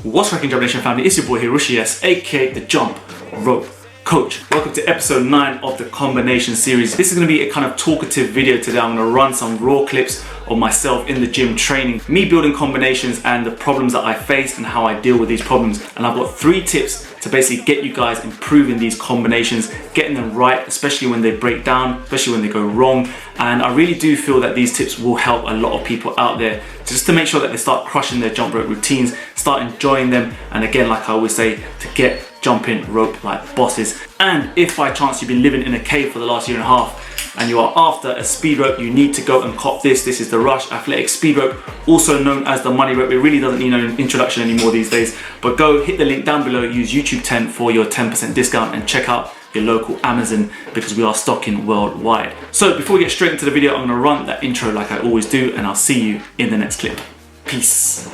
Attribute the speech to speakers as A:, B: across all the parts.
A: What's cracking, Jump Nation family? It's your boy Hiroshi S, aka the Jump Rope Coach. Welcome to episode 9 of the combination series. This is going to be a kind of talkative video today. I'm going to run some raw clips of myself in the gym training, me building combinations and the problems that I face and how I deal with these problems. And I've got 3 tips to basically get you guys improving these combinations, getting them right, especially when they break down, especially when they go wrong. And I really do feel that these tips will help a lot of people out there just to make sure that they start crushing their jump rope routines, start enjoying them, and again, like I always say, to get jumping rope like bosses. And if by chance you've been living in a cave for the last year and a half and you are after a speed rope, you need to go and cop this. This is the Rush Athletic Speed Rope, also known as the money rope. It really doesn't need an introduction anymore these days, but go hit the link down below, use YouTube 10 for your 10% discount, and check out your local Amazon because we are stocking worldwide. So before we get straight into the video, I'm going to run that intro like I always do, and I'll see you in the next clip. Peace.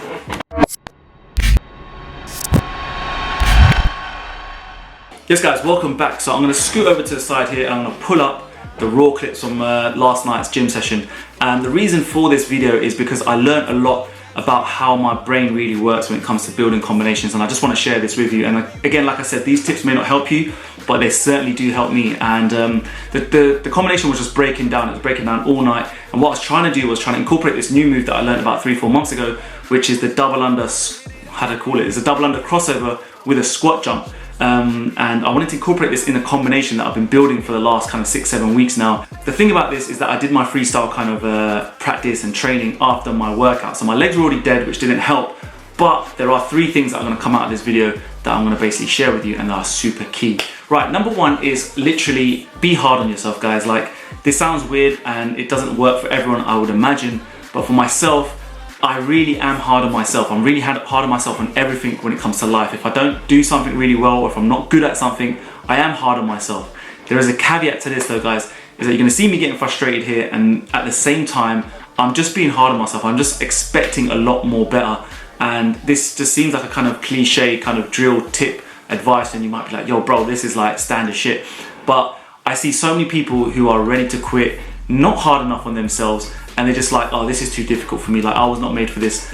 A: Yes guys, welcome back. So I'm going to scoot over to the side here and I'm going to pull up the raw clips from last night's gym session. And the reason for this video is because I learned a lot about how my brain really works when it comes to building combinations, and I just want to share this with you. And again, like I said, these tips may not help you, but they certainly do help me. And the combination was just breaking down. It was breaking down all night, and what I was trying to do was trying to incorporate this new move that I learned about 3-4 months ago, which is the double under, how to call it? It's a double under crossover with a squat jump. And I wanted to incorporate this in a combination that I've been building for the last kind of 6-7 weeks now. The thing about this is that I did my freestyle kind of practice and training after my workout, so my legs were already dead, which didn't help. But there are 3 things that are going to come out of this video that I'm going to basically share with you, and they are super key. Right, number 1 is literally be hard on yourself, guys. Like, this sounds weird and it doesn't work for everyone, I would imagine, but for myself, I really am hard on myself. I'm really hard on myself on everything when it comes to life. If I don't do something really well, or if I'm not good at something, I am hard on myself. There is a caveat to this though, guys, is that you're gonna see me getting frustrated here, and at the same time, I'm just being hard on myself. I'm just expecting a lot more better. And this just seems like a kind of cliche, kind of drill tip advice, and you might be like, yo bro, this is like standard shit. But I see so many people who are ready to quit, not hard enough on themselves, and they're just like, oh, this is too difficult for me. Like, I was not made for this.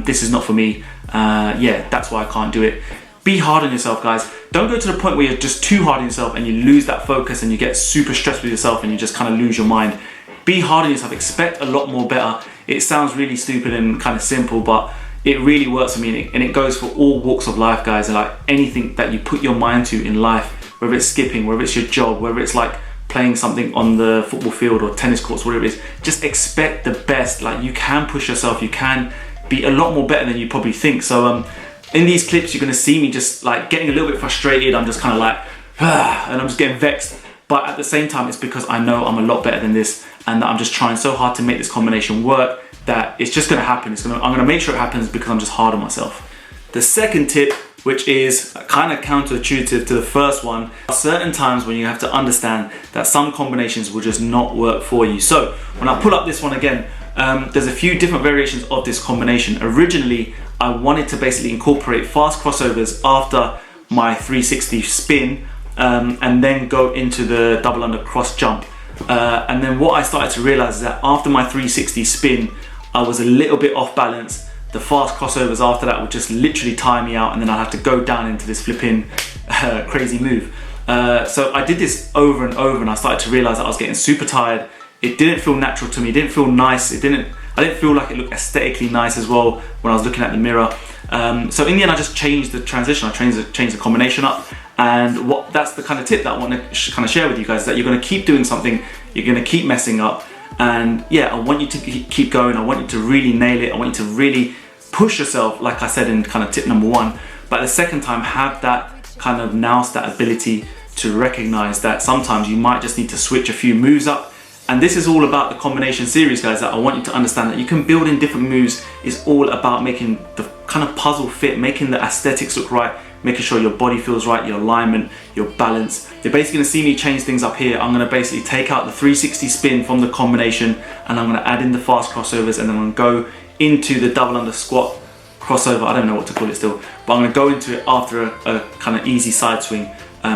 A: This is not for me. Yeah, that's why I can't do it. Be hard on yourself, guys. Don't go to the point where you're just too hard on yourself and you lose that focus and you get super stressed with yourself and you just kind of lose your mind. Be hard on yourself. Expect a lot more better. It sounds really stupid and kind of simple, but it really works for me, and it goes for all walks of life, guys. And like anything that you put your mind to in life, whether it's skipping, whether it's your job, whether it's like playing something on the football field or tennis courts, whatever it is, just expect the best. Like, you can push yourself, you can be a lot more better than you probably think. So in these clips, you're gonna see me just like getting a little bit frustrated. I'm just kind of like, and I'm just getting vexed. But at the same time, it's because I know I'm a lot better than this, and that I'm just trying so hard to make this combination work that it's just gonna happen. I'm gonna make sure it happens because I'm just hard on myself. The second tip, which is kind of counterintuitive to the first one, certain times when you have to understand that some combinations will just not work for you. So when I pull up this one again, there's a few different variations of this combination. Originally, I wanted to basically incorporate fast crossovers after my 360 spin, and then go into the double under cross jump. And then what I started to realize is that after my 360 spin, I was a little bit off balance. The fast crossovers after that would just literally tire me out, and then I'd have to go down into this flipping crazy move. So I did this over and over, and I started to realize that I was getting super tired. It didn't feel natural to me. It didn't feel nice. I didn't feel like it looked aesthetically nice as well when I was looking at the mirror. So in the end, I just changed the transition. I changed the combination up, and that's the kind of tip that I want to kind of share with you guys, that you're going to keep doing something, you're going to keep messing up, and yeah, I want you to keep going. I want you to really nail it. I want you to really push yourself, like I said in kind of tip number 1, but at the second time, have that kind of nous, that ability to recognize that sometimes you might just need to switch a few moves up. And this is all about the combination series, guys, that I want you to understand that you can build in different moves. Is all about making the kind of puzzle fit, making the aesthetics look right, making sure your body feels right, your alignment, your balance. You're basically gonna see me change things up here. I'm gonna basically take out the 360 spin from the combination, and I'm gonna add in the fast crossovers, and then I'm gonna go into the double under squat crossover. I don't know what to call it still, but I'm gonna go into it after a kind of easy side swing,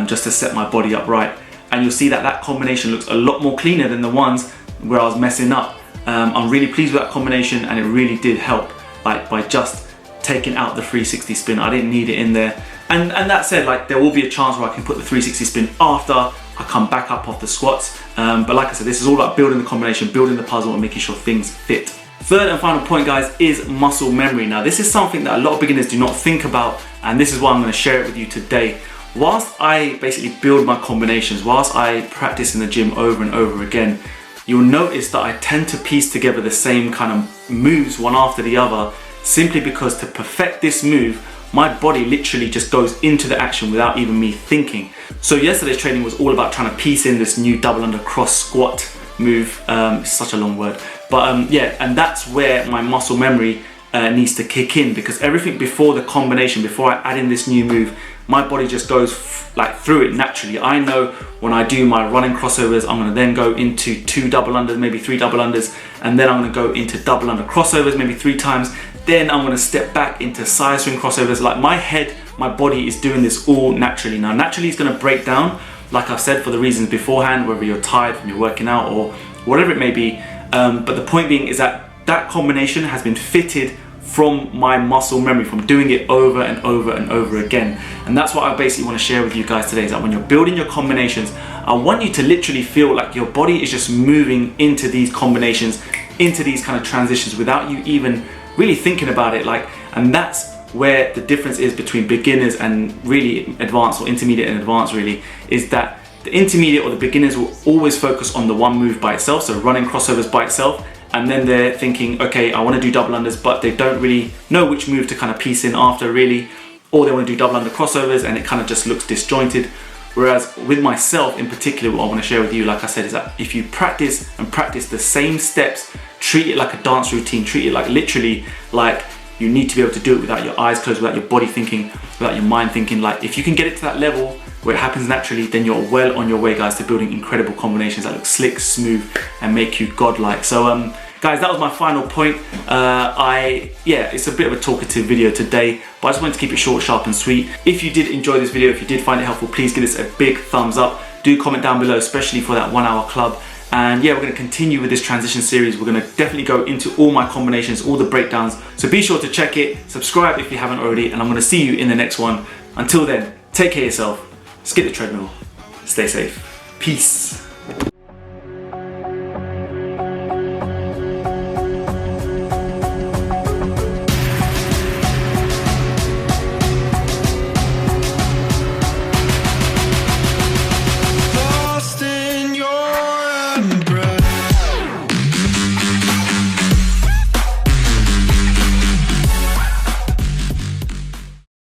A: just to set my body up right. And you'll see that that combination looks a lot more cleaner than the ones where I was messing up. I'm really pleased with that combination, and it really did help, like by just taking out the 360 spin. I didn't need it in there. And that said, like, there will be a chance where I can put the 360 spin after I come back up off the squats. But like I said, this is all about building the combination, building the puzzle, and making sure things fit. Third and final point, guys, is muscle memory. Now, this is something that a lot of beginners do not think about, and this is why I'm going to share it with you today. Whilst I basically build my combinations, whilst I practice in the gym over and over again, you'll notice that I tend to piece together the same kind of moves one after the other, simply because to perfect this move, my body literally just goes into the action without even me thinking. So yesterday's training was all about trying to piece in this new double under cross squat move. It's such a long word, but yeah, and that's where my muscle memory needs to kick in, because everything before the combination, before I add in this new move, my body just goes like through it naturally. I know when I do my running crossovers, I'm going to then go into 2 double unders, maybe 3 double unders, and then I'm going to go into double under crossovers maybe 3 times. Then I'm going to step back into side swing crossovers. Like, my head, my body is doing this all naturally. Now, naturally it's going to break down, like I've said, for the reasons beforehand, whether you're tired from your working out or whatever it may be. But the point being is that that combination has been fitted from my muscle memory, from doing it over and over and over again. And that's what I basically want to share with you guys today, is that when you're building your combinations, I want you to literally feel like your body is just moving into these combinations, into these kind of transitions without you even really thinking about it. Like, and that's where the difference is between beginners and really advanced, or intermediate and advanced really, is that the intermediate or the beginners will always focus on the one move by itself, so running crossovers by itself, and then they're thinking, okay, I want to do double unders, but they don't really know which move to kind of piece in after really, or they want to do double under crossovers and it kind of just looks disjointed. Whereas with myself in particular, what I want to share with you, like I said, is that if you practice and practice the same steps, treat it like a dance routine, treat it like literally like you need to be able to do it without your eyes closed, without your body thinking, without your mind thinking. Like, if you can get it to that level where it happens naturally, then you're well on your way, guys, to building incredible combinations that look slick, smooth, and make you godlike. So guys, that was my final point. Yeah, it's a bit of a talkative video today, but I just wanted to keep it short, sharp, and sweet. If you did enjoy this video, if you did find it helpful, please give this a big thumbs up. Do comment down below, especially for that 1 hour club. And yeah, we're going to continue with this transition series. We're going to definitely go into all my combinations, all the breakdowns. So be sure to check it, subscribe if you haven't already, and I'm going to see you in the next one. Until then, take care of yourself, skip the treadmill, stay safe. Peace.